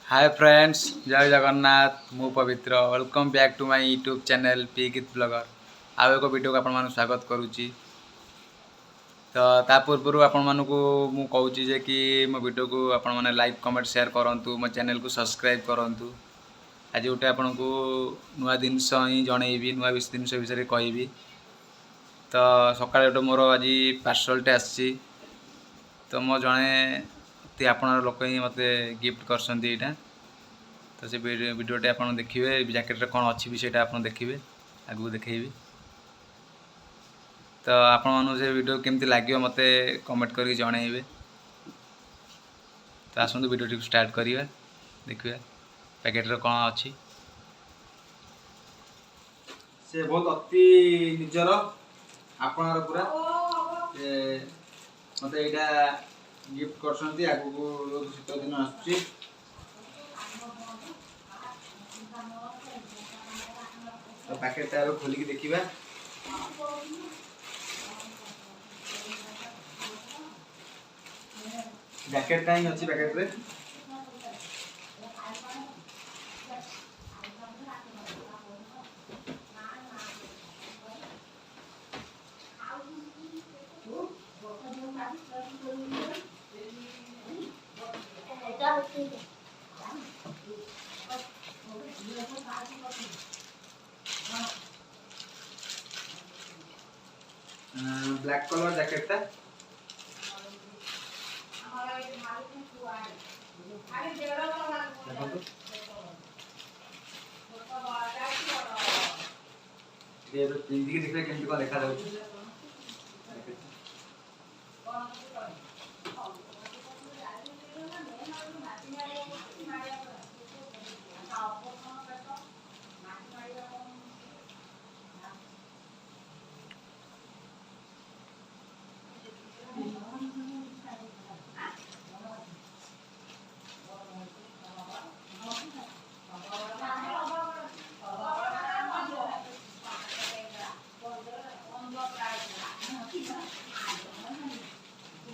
Hi friends, जय जगन्नाथ। मु Pabitra welcome back to my YouTube channel P Geet blogger. आउ एक वीडियो को आपण स्वागत करुच्ची। तो ता पूर्व आपण मानकु मु कहूची जे कि मो वीडियो को आपण माने लाइक कमेंट शेयर करंतु, मो चैनल को सब्सक्राइब करंतु। आज गोटे आपण को नुआ जिनस ही जनइबी, नुआ जिनस विषय कहबी। तो सकाळे गोटे मोर आज पार्सलटे आसी, तो मो जड़े आपण लोक ही मत गिफ्ट करसंती एटा। तो से वीडियोटे आप देखिए, जैकेट कौन अच्छी भी सेटा आप देखिए, आगू देखी। तो आपण से वीडियो केमती लगे मत कमेंट करके जनइबे। तो आसतु वीडियो स्टार्ट करिया, देखिए पैकेट कौन अच्छी। से बहुत अति निजर आपणार पूरा मत यहाँ गिफ्ट करसंती। आगू शीत दिन आसुची, तो पैकेट खोलिक देखा। जैकेट ही अच्छी पैकेट रे। ब्लैक कलर जैकेट था। ये पिंदी देखले केमती को देखा जाउछ।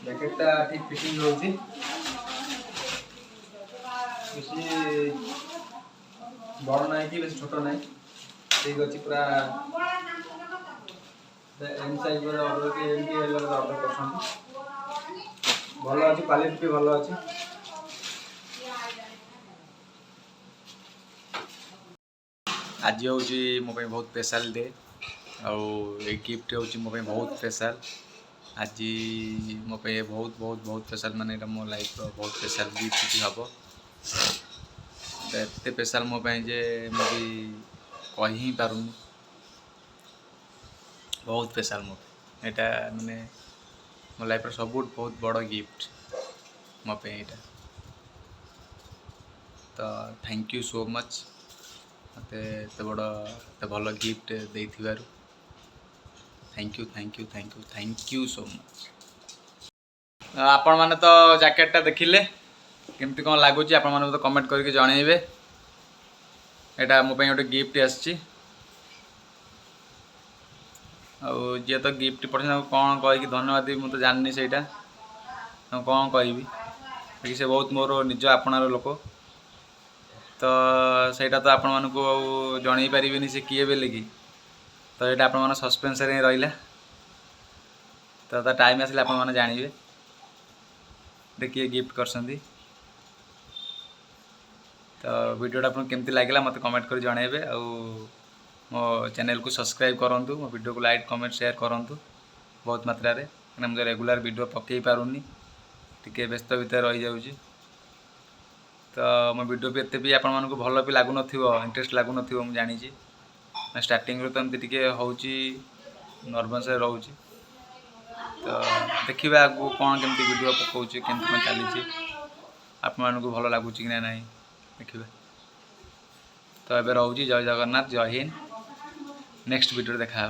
जैकेटा ठीक फिटिंग होची, बेसी बड़ नहीं कि बेसी छोट नहीं, ठीक अच्छी पूरा एम साइज ऑर्डर के एमटी ऑर्डर करछन। भलो अछि, क्वालिटी भी भलो अछि। आज हूँ मो बहुत स्पेशल डे, और ये गिफ्ट हूँ मो बहुत स्पेशल। आज मो बहुत बहुत बहुत स्पेशल, माने मो लाइफ बहुत स्पेशल गिफ्ट हम। एत स्पेशल मो जे मो कही ही पारुनी, बहुत स्पेशल मो एटा, माने मो लाइफ सब बहुत बड़ गिफ्ट मो एटा। तो थैंक यू सो मच मत एत बड़ एत भल gift they. Thank you thank you thank you thank you so much. आपण माने तो जैकेटा देखिले केमती कौन लगुच, आपण माने तो कमेंट करके जनइबे। एटा मो गोटे गिफ्ट आसी, जी तो गिफ्ट पठे कौन कह धन्यवाद देवी मुझे जाननी से कौन कहि। से बहुत मोर निज आपणार लोक, तो सहीटा तो आपण मानक जन पारे से किए बेले कि। तो ये आप सस्पेंस रे रहा। तो टाइम आसले आप जानवे देखिए गिफ्ट करसंती। तो वीडियोटा आपको केमती लगे मत कमेंट कर जनइबे। मो चैनल को सब्सक्राइब करूँ, मो वीडियो को लाइक कमेंट शेयर करूँ बहुत मात्रा रे, मुझे रेगुलर वीडियो पकई पारुनी, टिके व्यस्त भितर रही जाऊँगी। तो मो वीडियो भी एत भी आपण मानक भल भी लगुन, इंटरेस्ट लगुन, मुझे जानी। स्टार्टिंग तो एमती टिके होउची, नर्वस रोची। तो देखिए आगू कौन केमती वीडियो पकाउची, केमती कौन चली आपण मानक भल लगुच कि ना देखिए। तो एबे रोची, जय जगन्नाथ, जय हिंद। नेक्स्ट वीडियो देखा।